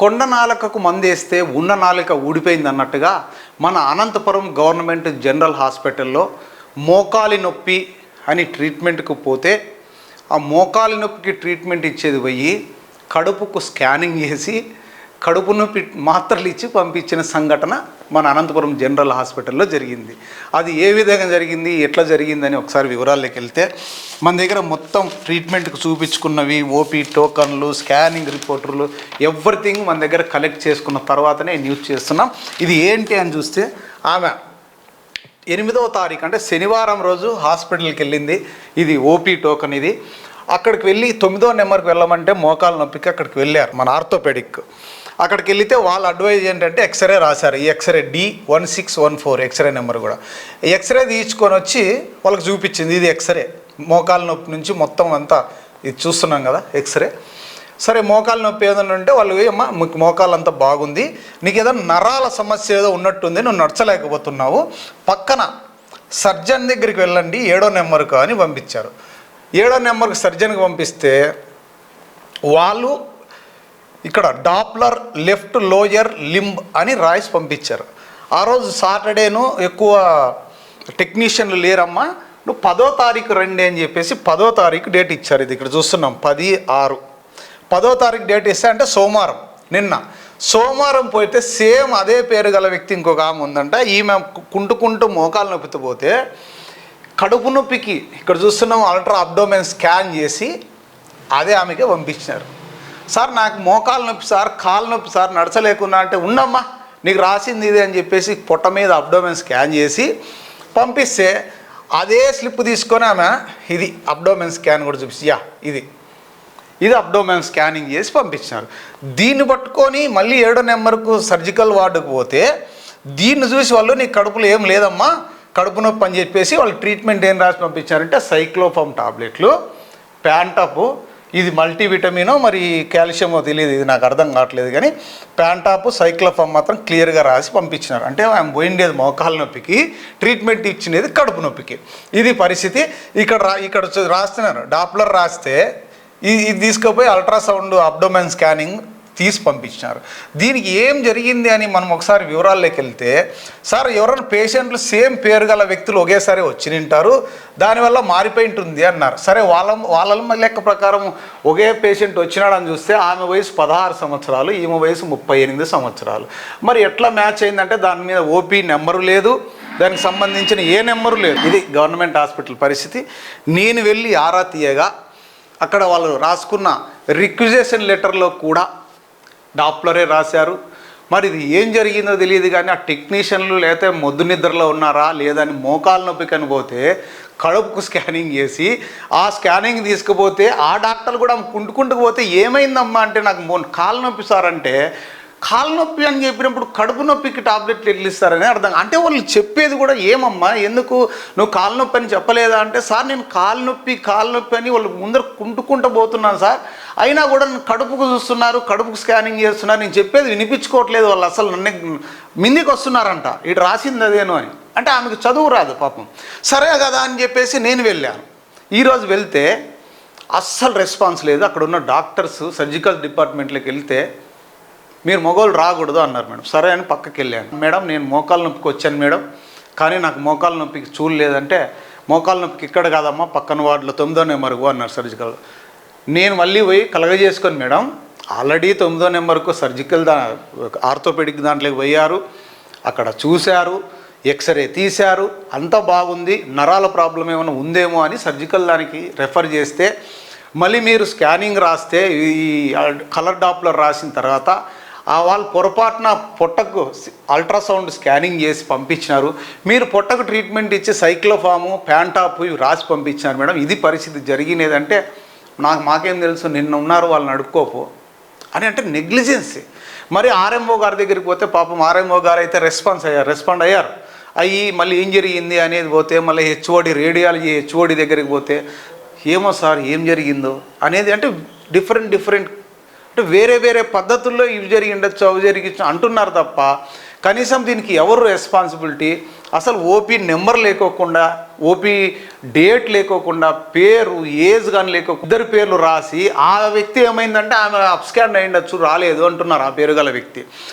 కొండ నాలుకకు మందేస్తే ఉన్న నాలుక ఊడిపోయింది అన్నట్టుగా మన అనంతపురం గవర్నమెంట్ జనరల్ హాస్పిటల్లో మోకాలి నొప్పి అని ట్రీట్మెంట్కు పోతే ఆ మోకాలి నొప్పికి ట్రీట్మెంట్ ఇచ్చేది పోయి కడుపుకు స్కానింగ్ చేసి కడుపు నొప్పి మాత్రలు ఇచ్చి పంపించిన సంఘటన మన అనంతపురం జనరల్ హాస్పిటల్లో జరిగింది. అది ఏ విధంగా జరిగింది, ఎట్లా జరిగిందని ఒకసారి వివరాల్లోకి వెళ్తే మన దగ్గర మొత్తం ట్రీట్మెంట్కి చూపించుకున్నవి ఓపీ టోకన్లు, స్కానింగ్ రిపోర్టర్లు, ఎవ్రీథింగ్ మన దగ్గర కలెక్ట్ చేసుకున్న తర్వాతనే న్యూస్ చేస్తున్నాం. ఇది ఏంటి అని చూస్తే ఆమె 8వ తారీఖు అంటే శనివారం రోజు హాస్పిటల్కి వెళ్ళింది. ఇది ఓపీ టోకన్. ఇది అక్కడికి వెళ్ళి 9వ నెంబర్కి వెళ్ళమంటే మోకాలు నొప్పికి అక్కడికి వెళ్ళారు మన ఆర్థోపెడిక్. అక్కడికి వెళితే వాళ్ళ అడ్వైజ్ ఏంటంటే ఎక్స్రే రాశారు. ఈ ఎక్స్రే D1614 ఎక్స్రే నెంబర్ కూడా. ఈ ఎక్స్రే తీసుకొని వచ్చి వాళ్ళకి చూపించింది. ఇది ఎక్స్రే మోకాలు నొప్పి నుంచి మొత్తం అంతా ఇది చూస్తున్నాం కదా ఎక్స్రే. సరే మోకాలు నొప్పి ఏదైనా ఉంటే వాళ్ళు అమ్మా మీకు మోకాలు అంతా బాగుంది, నీకు ఏదైనా నరాల సమస్య ఏదో ఉన్నట్టుంది, నువ్వు నడచలేకపోతున్నావు, పక్కన సర్జన్ దగ్గరికి వెళ్ళండి 7వ నెంబర్కు అని పంపించారు. 7వ నెంబర్కి సర్జన్కి పంపిస్తే వాళ్ళు ఇక్కడ డాప్లర్ లెఫ్ట్ లోయర్ లింబ్ అని రాయిస్ పంపించారు. ఆ రోజు సాటర్డేను ఎక్కువ టెక్నీషియన్లు లేరమ్మా, నువ్వు 10వ తారీఖు రండి అని చెప్పేసి 10వ తారీఖు డేట్ ఇచ్చారు. ఇది ఇక్కడ చూస్తున్నాం 10/6. 10వ తారీఖు డేట్ ఇస్తే అంటే సోమవారం. నిన్న సోమవారం పోతే సేమ్ అదే పేరు గల వ్యక్తి ఇంకొక ఆమె ఉందంట. ఈమె కుంటుకుంటూ మోకాలు నొప్పితో పోతే కడుపు నొప్పికి ఇక్కడ చూస్తున్నాం అల్ట్రా అబ్డోమెన్ స్కాన్ చేసి అదే ఆమెకే పంపించినారు. సార్ నాకు మోకాలు నొప్పి సార్, కాలు నొప్పి సార్, నడచలేకున్నా అంటే ఉండమ్మా నీకు రాసింది ఇది అని చెప్పేసి పొట్ట మీద అబ్డోమెన్ స్కాన్ చేసి పంపిస్తే అదే స్లిప్ తీసుకొని ఆమె ఇది అబ్డోమెన్ స్కాన్ కూడా చూపిస్తే ఇది అబ్డోమెన్ స్కానింగ్ చేసి పంపించినారు. దీన్ని పట్టుకొని మళ్ళీ 7వ నెంబర్కు సర్జికల్ వార్డుకు పోతే దీన్ని చూసి వాళ్ళు నీ కడుపులో ఏం లేదమ్మా కడుపు నొప్పి అని చెప్పేసి వాళ్ళు ట్రీట్మెంట్ ఏం రాసి పంపించారంటే సైక్లోఫామ్ టాబ్లెట్లు, ప్యాంటాపు, ఇది మల్టీవిటమినో మరి కాల్షియమో తెలియదు, ఇది నాకు అర్థం కావట్లేదు, కానీ ప్యాంటాపు సైక్లోఫామ్ మాత్రం క్లియర్గా రాసి పంపించినారు. అంటే ఆమె పోయిండేది మోకాలు నొప్పికి, ట్రీట్మెంట్ ఇచ్చినది కడుపు నొప్పికి. ఇది పరిస్థితి. ఇక్కడ రాస్తున్నారు డాప్లర్ రాస్తే ఇది తీసుకుపోయి అల్ట్రాసౌండ్ అబ్డోమెన్ స్కానింగ్ తీసి పంపించినారు. దీనికి ఏం జరిగింది అని మనం ఒకసారి వివరాల్లోకి వెళ్తే, సార్ ఎవరైనా పేషెంట్లు సేమ్ పేరు గల వ్యక్తులు ఒకేసారి వచ్చి నింటారు, దానివల్ల మారిపోయి ఉంటుంది అన్నారు. సరే వాళ్ళ లెక్క ప్రకారం ఒకే పేషెంట్ వచ్చినాడని చూస్తే ఆమె వయసు 16 సంవత్సరాలు, ఈమె వయసు 38 సంవత్సరాలు. మరి ఎట్లా మ్యాచ్ అయిందంటే దాని మీద ఓపీ నెంబరు లేదు, దానికి సంబంధించిన ఏ నెంబరు లేదు. ఇది గవర్నమెంట్ హాస్పిటల్ పరిస్థితి. నేను వెళ్ళి ఆరా తీయగా అక్కడ వాళ్ళు రాసుకున్న రిక్విజేషన్ లెటర్లో కూడా డాప్లరే రాశారు. మరి ఇది ఏం జరిగిందో తెలియదు, కానీ ఆ టెక్నీషియన్లు లేకపోతే మొద్దు నిద్రలో ఉన్నారా లేదని మోకాలు నొప్పి కనిపోతే కడుపుకు స్కానింగ్ చేసి ఆ స్కానింగ్ తీసుకుపోతే ఆ డాక్టర్ కూడా కుంటుకుంటూ పోతే ఏమైందమ్మా అంటే నాకు కాలు నొప్పి సార్ అంటే, కాలు నొప్పి అని చెప్పినప్పుడు కడుపు నొప్పికి టాబ్లెట్లు ఇస్తారని అర్థం. అంటే వాళ్ళు చెప్పేది కూడా ఏమమ్మా ఎందుకు నువ్వు కాలు నొప్పి అని చెప్పలేదా అంటే, సార్ నేను కాలు నొప్పి అని వాళ్ళు ముందర కుంటుకుంటూ పోతున్నాను సార్, అయినా కూడా కడుపుకు చూస్తున్నారు, కడుపుకు స్కానింగ్ చేస్తున్నారు, నేను చెప్పేది వినిపించుకోవట్లేదు, వాళ్ళు అసలు నన్ను మిందికి వస్తున్నారంట, ఇటు రాసింది అదేను అని. అంటే ఆమెకు చదువు రాదు పాపం. సరే కదా అని చెప్పేసి నేను వెళ్ళాను. ఈరోజు వెళ్తే అస్సలు రెస్పాన్స్ లేదు. అక్కడ ఉన్న డాక్టర్స్ సర్జికల్ డిపార్ట్మెంట్లోకి వెళ్తే మీరు మగవాళ్ళు రాకూడదు అన్నారు మేడం. సరే అని పక్కకి వెళ్ళాను. మేడం నేను మోకాలు నొప్పికి వచ్చాను మేడం, కానీ నాకు మోకాలు నొప్పికి చూడలేదంటే, మోకాలు నొప్పికి ఇక్కడ కాదమ్మా పక్కన వార్డులో 9వ నెంబర్కు అన్నారు సర్జికల్. నేను మళ్ళీ పోయి కలగజేసుకొని మేడం ఆల్రెడీ 9వ నెంబర్కు సర్జికల్ ఆర్థోపెడిక్ దాంట్లోకి పోయారు, అక్కడ చూశారు, ఎక్స్రే తీశారు, అంతా బాగుంది, నరాల ప్రాబ్లం ఏమైనా ఉందేమో అని సర్జికల్ దానికి రెఫర్ చేస్తే మళ్ళీ మీరు స్కానింగ్ రాస్తే ఈ కలర్ డాప్లర్ రాసిన తర్వాత వాళ్ళు పొరపాటున పొట్టకు అల్ట్రాసౌండ్ స్కానింగ్ చేసి పంపించినారు. మీరు పొట్టకు ట్రీట్మెంట్ ఇచ్చి సైక్లోఫాము ప్యాంటాపు ఇవి రాసి పంపించినారు మేడం. ఇది పరిస్థితి జరిగినదంటే మాకేం తెలుసు, నిన్న ఉన్నారు వాళ్ళని అడుక్కోపో అని అంటే నెగ్లిజెన్సీ. మరి ఆర్ఎంఓ గారి దగ్గరికి పోతే పాపం ఆర్ఎంఓ గారు అయితే రెస్పాండ్ అయ్యారు. అయ్యి మళ్ళీ ఏం జరిగింది అనేది పోతే మళ్ళీ రేడియాలజీ హెచ్ఓడి దగ్గరికి పోతే ఏమో సార్ ఏం జరిగిందో అనేది అంటే డిఫరెంట్ అంటే వేరే పద్ధతుల్లో ఇవి జరిగి ఉండొచ్చు అవి జరిగించు అంటున్నారు తప్ప కనీసం దీనికి ఎవరు రెస్పాన్సిబిలిటీ, అసలు ఓపీ నెంబర్ లేకోకుండా, ఓపీ డేట్ లేకోకుండా, పేరు ఏజ్ కానీ లేకోకుండా ఇద్దరు పేర్లు రాసి ఆ వ్యక్తి ఏమైందంటే ఆమె అప్స్కాండ్ అయ్యిండొచ్చు, రాలేదు అంటున్నారు ఆ పేరు గల వ్యక్తి.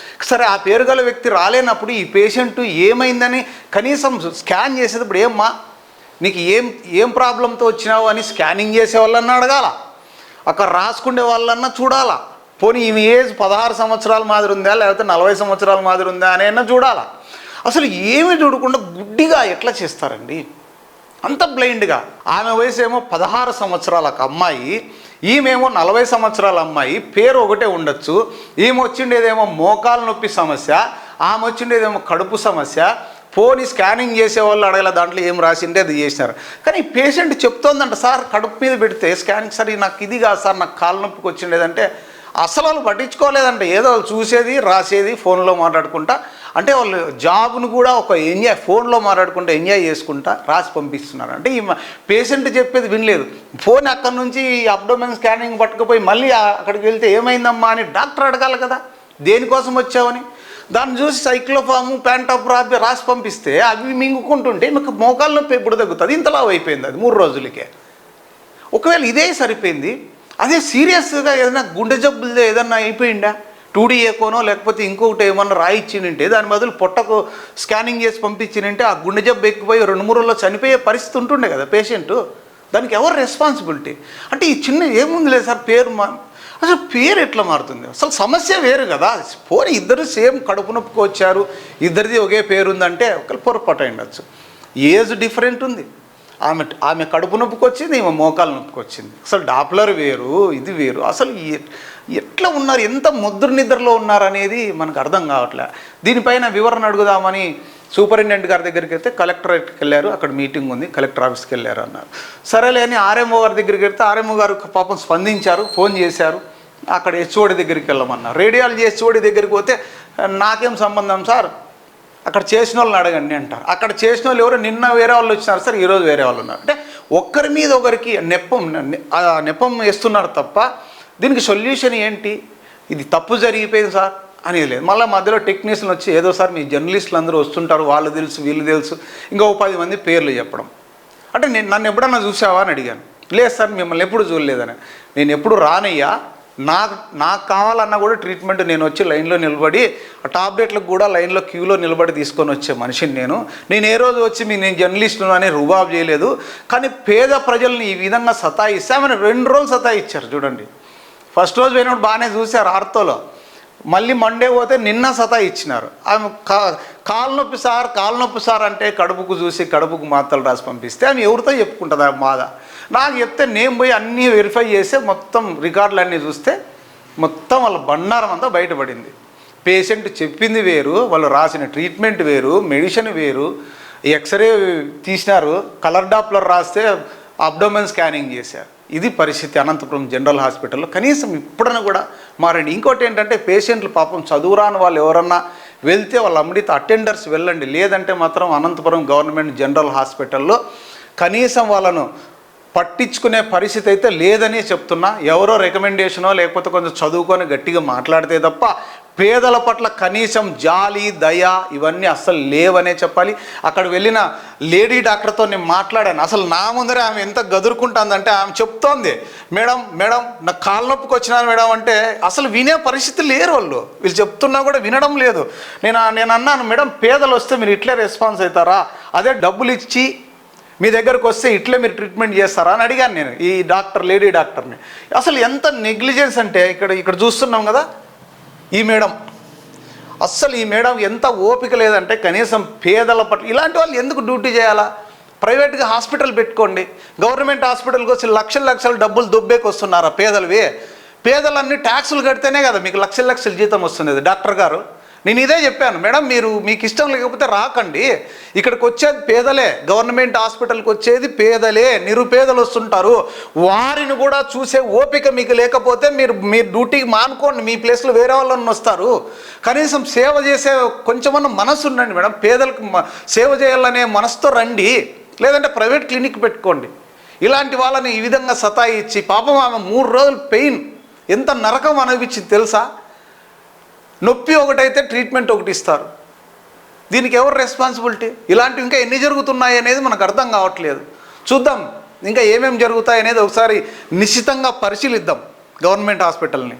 సరే, ఆ పేరు గల వ్యక్తి రాలేనప్పుడు ఈ పేషెంట్ ఏమైందని కనీసం స్కాన్ చేసేటప్పుడు ఏమ్మా నీకు ఏం ప్రాబ్లంతో వచ్చినావు అని స్కానింగ్ చేసే వాళ్ళన్నా అడగాల, అక్కడ రాసుకునే వాళ్ళన్నా చూడాలా. పోనీ ఈమె ఏజ్ 16 సంవత్సరాల మాదిరి ఉందా లేకపోతే 40 సంవత్సరాల మాదిరి ఉందా అని చూడాలా. అసలు ఏమీ చూడకుండా గుడ్డిగా ఎట్లా చేస్తారండి, అంత బ్లైండ్గా. ఆమె వయసు ఏమో 16 సంవత్సరాల అమ్మాయి, ఈమెమో 40 సంవత్సరాల అమ్మాయి, పేరు ఒకటే ఉండొచ్చు. ఈమె వచ్చిండేదేమో మోకాలు నొప్పి సమస్య, ఆమె వచ్చిండేదేమో కడుపు సమస్య. పోనీ స్కానింగ్ చేసేవాళ్ళు అడగల, దాంట్లో ఏం రాసిండే అది చేసినారు. కానీ పేషెంట్ చెప్తోందంట, సార్ కడుపు మీద పెడితే స్కానింగ్, సార్ నాకు ఇది కాదు సార్, నాకు కాలు నొప్పికి వచ్చిండేదంటే అసలు వాళ్ళు పట్టించుకోలేదంటే, ఏదో వాళ్ళు చూసేది రాసేది ఫోన్లో మాట్లాడుకుంటా, అంటే వాళ్ళు జాబ్ను కూడా ఒక ఎంజాయ్, ఫోన్లో మాట్లాడుకుంటూ ఎంజాయ్ చేసుకుంటా రాసి పంపిస్తున్నారు. అంటే ఈ పేషెంట్ చెప్పేది వినలేదు. ఫోన్ అక్కడి నుంచి అబ్డోమెన్ స్కానింగ్ పట్టుకుపోయి మళ్ళీ అక్కడికి వెళ్తే ఏమైందమ్మా అని డాక్టర్ అడగాలి కదా, దేనికోసం వచ్చావని. దాన్ని చూసి సైక్లోఫాము ప్యాంటాప్రాపి రాసి పంపిస్తే అవి మింగుకుంటుంటే మీకు మోకాలు నొప్పి ఎప్పుడు తగ్గుతుంది, ఇంతలా అయిపోయింది అది 3 రోజులకే. ఒకవేళ ఇదే సరిపోయింది, అదే సీరియస్గా ఏదైనా గుండె జబ్బులతో ఏదన్నా అయిపోయిందా, 2D ఎకోనో లేకపోతే ఇంకొకటి ఏమన్నా రాయిచ్చినంటే దాని బదులు పొట్టకు స్కానింగ్ చేసి పంపించినంటే ఆ గుండె జబ్బు ఎక్కిపోయి 2-3 రోజుల్లో చనిపోయే పరిస్థితి ఉంటుండే కదా పేషెంట్. దానికి ఎవరు రెస్పాన్సిబిలిటీ? అంటే ఈ చిన్న ఏముంది లేదు సార్ పేరు అసలు పేరు ఎట్లా మారుతుంది? అసలు సమస్య వేరు కదా. పోనీ ఇద్దరు సేమ్ కడుపు నొప్పికి వచ్చారు, ఇద్దరిది ఒకే పేరు ఉందంటే ఒకరు పొరపాటు అయ్యుండొచ్చు. ఏజ్ డిఫరెంట్ ఉంది, ఆమె కడుపు నొప్పికి వచ్చింది, ఈమె మోకాలు నొప్పికి వచ్చింది. అసలు డాప్లర్ వేరు, ఇది వేరు. అసలు ఎట్లా ఉన్నారు, ఎంత ముద్ర నిద్రలో ఉన్నారనేది మనకు అర్థం కావట్లే. దీనిపైన వివరణ అడుగుదామని సూపరింటెండెంట్ గారి దగ్గరికి వెళ్తే కలెక్టరేట్కి వెళ్ళారు, అక్కడ మీటింగ్ ఉంది, కలెక్టర్ ఆఫీస్కి వెళ్ళారు అన్నారు. సరేలే అని ఆర్ఎంఓ గారి దగ్గరికి వెళ్తే ఆర్ఎంఓ గారు పాపం స్పందించారు, ఫోన్ చేశారు, అక్కడ హెచ్ఓడి దగ్గరికి వెళ్ళమన్నారు. రేడియాలజీ హెచ్ఓడి దగ్గరికి పోతే నాకేం సంబంధం సార్, అక్కడ చేసిన వాళ్ళని అడగండి అంటారు. అక్కడ చేసిన వాళ్ళు ఎవరు, నిన్న వేరే వాళ్ళు వచ్చినారు సార్, ఈరోజు వేరే వాళ్ళు ఉన్నారు. అంటే ఒక్కరి మీద ఒకరికి నెపం వేస్తున్నారు తప్ప దీనికి సొల్యూషన్ ఏంటి, ఇది తప్పు జరిగిపోయింది సార్ అనేది లేదు. మళ్ళీ మధ్యలో టెక్నీషియన్ వచ్చి ఏదో సార్ మీ జర్నలిస్టులు అందరూ వస్తుంటారు, వాళ్ళు తెలుసు వీళ్ళు తెలుసు, ఇంకో 10 మంది పేర్లు చెప్పడం. అంటే నన్ను ఎప్పుడన్నా చూసావా అని అడిగాను. లేదు సార్ మిమ్మల్ని ఎప్పుడు చూడలేదని. నేను ఎప్పుడు రానయ్యా, నాకు కావాలన్నా కూడా ట్రీట్మెంట్ నేను వచ్చి లైన్లో నిలబడి ఆ టాబ్లెట్లకు కూడా లైన్లో క్యూలో నిలబడి తీసుకొని వచ్చే మనిషిని నేను ఏ రోజు వచ్చి నేను జర్నలిస్టును అని రుబాబు చేయలేదు. కానీ పేద ప్రజల్ని ఈ విధంగా సతాయిస్తే ఆమెను 2 రోజులు సతాయిచ్చారు చూడండి. ఫస్ట్ రోజు పోయినప్పుడు బాగానే చూశారు ఆర్తోలో, మళ్ళీ మండే పోతే నిన్న సతాయిచ్చినారు. ఆమె కాలు నొప్పి సార్ అంటే కడుపుకు చూసి కడుపుకు మాత్రలు రాసి పంపిస్తే ఆమె ఎవరితో చెప్పుకుంటుంది ఆ బాధ. నాకు చెప్తే నేను పోయి అన్నీ వెరిఫై చేస్తే మొత్తం రికార్డులు అన్నీ చూస్తే మొత్తం వాళ్ళ బండారం అంతా బయటపడింది. పేషెంట్ చెప్పింది వేరు, వాళ్ళు రాసిన ట్రీట్మెంట్ వేరు, మెడిసిన్ వేరు, ఎక్స్రే తీసినారు, కలర్ డాప్లర్ రాస్తే అబ్డోమెన్ స్కానింగ్ చేశారు. ఇది పరిస్థితి అనంతపురం జనరల్ హాస్పిటల్లో. కనీసం ఇప్పుడన్నా కూడా మారండి. ఇంకోటి ఏంటంటే పేషెంట్లు పాపం చదువురాని వాళ్ళు ఎవరన్నా వెళ్తే వాళ్ళ అమ్మడితో అటెండర్స్ వెళ్ళండి, లేదంటే మాత్రం అనంతపురం గవర్నమెంట్ జనరల్ హాస్పిటల్లో కనీసం వాళ్ళను పట్టించుకునే పరిస్థితి అయితే లేదని చెప్తున్నా. ఎవరో రికమెండేషనో లేకపోతే కొంచెం చదువుకొని గట్టిగా మాట్లాడితే తప్ప పేదల పట్ల కనీసం జాలి దయ ఇవన్నీ అస్సలు లేవనే చెప్పాలి. అక్కడ వెళ్ళిన లేడీ డాక్టర్తో నేను మాట్లాడాను. అసలు నా ముందరే ఆమె ఎంత గదురుకుంటుందంటే ఆమె చెప్తోంది, మేడం నాకు కాలు నొప్పికి వచ్చినాను మేడం అంటే అసలు వినే పరిస్థితి లేరు వాళ్ళు. వీళ్ళు చెప్తున్నా కూడా వినడం లేదు. నేను అన్నాను, మేడం పేదలు వస్తే మీరు ఇట్లే రెస్పాన్స్ అవుతారా, అదే డబ్బులు ఇచ్చి మీ దగ్గరకు వస్తే ఇట్లే మీరు ట్రీట్మెంట్ చేస్తారా అని అడిగాను నేను ఈ లేడీ డాక్టర్ని. అసలు ఎంత నెగ్లిజెన్స్ అంటే ఇక్కడ చూస్తున్నాం కదా ఈ మేడం, అస్సలు ఈ మేడం ఎంత ఓపిక లేదంటే కనీసం పేదల పట్ల. ఇలాంటి వాళ్ళు ఎందుకు డ్యూటీ చేయాలా? ప్రైవేట్గా హాస్పిటల్ పెట్టుకోండి. గవర్నమెంట్ హాస్పిటల్కి వచ్చి లక్షలు డబ్బులు దుబ్బేకి వస్తున్నారా పేదలవి? పేదలన్నీ ట్యాక్సులు కడితేనే కదా మీకు లక్షల జీతం వస్తుంది. డాక్టర్ గారు నేను ఇదే చెప్పాను, మేడం మీకు ఇష్టం లేకపోతే రాకండి, ఇక్కడికి వచ్చేది పేదలే, గవర్నమెంట్ హాస్పిటల్కి వచ్చేది పేదలే, నిరుపేదలు వస్తుంటారు, వారిని కూడా చూసే ఓపిక మీకు లేకపోతే మీరు డ్యూటీకి మానుకోండి, మీ ప్లేస్లో వేరే వాళ్ళని వస్తారు. కనీసం సేవ చేసే కొంచెమన్నా మనసు ఉండండి మేడం, పేదలకు సేవ చేయాలనే మనసుతో రండి, లేదంటే ప్రైవేట్ క్లినిక్ పెట్టుకోండి. ఇలాంటి వాళ్ళని ఈ విధంగా సతాయిచ్చి పాపం ఆమె 3 రోజులు పెయిన్ ఎంత నరకం అనిపించింది తెలుసా? నొప్పి ఒకటైతే ట్రీట్మెంట్ ఒకటి ఇస్తారు, దీనికి ఎవరు రెస్పాన్సిబిలిటీ? ఇలాంటివి ఇంకా ఎన్ని జరుగుతున్నాయి అనేది మనకు అర్థం కావట్లేదు. చూద్దాం ఇంకా ఏమేమి జరుగుతాయి అనేది ఒకసారి నిశ్చితంగా పరిశీలిద్దాం గవర్నమెంట్ హాస్పిటల్ని.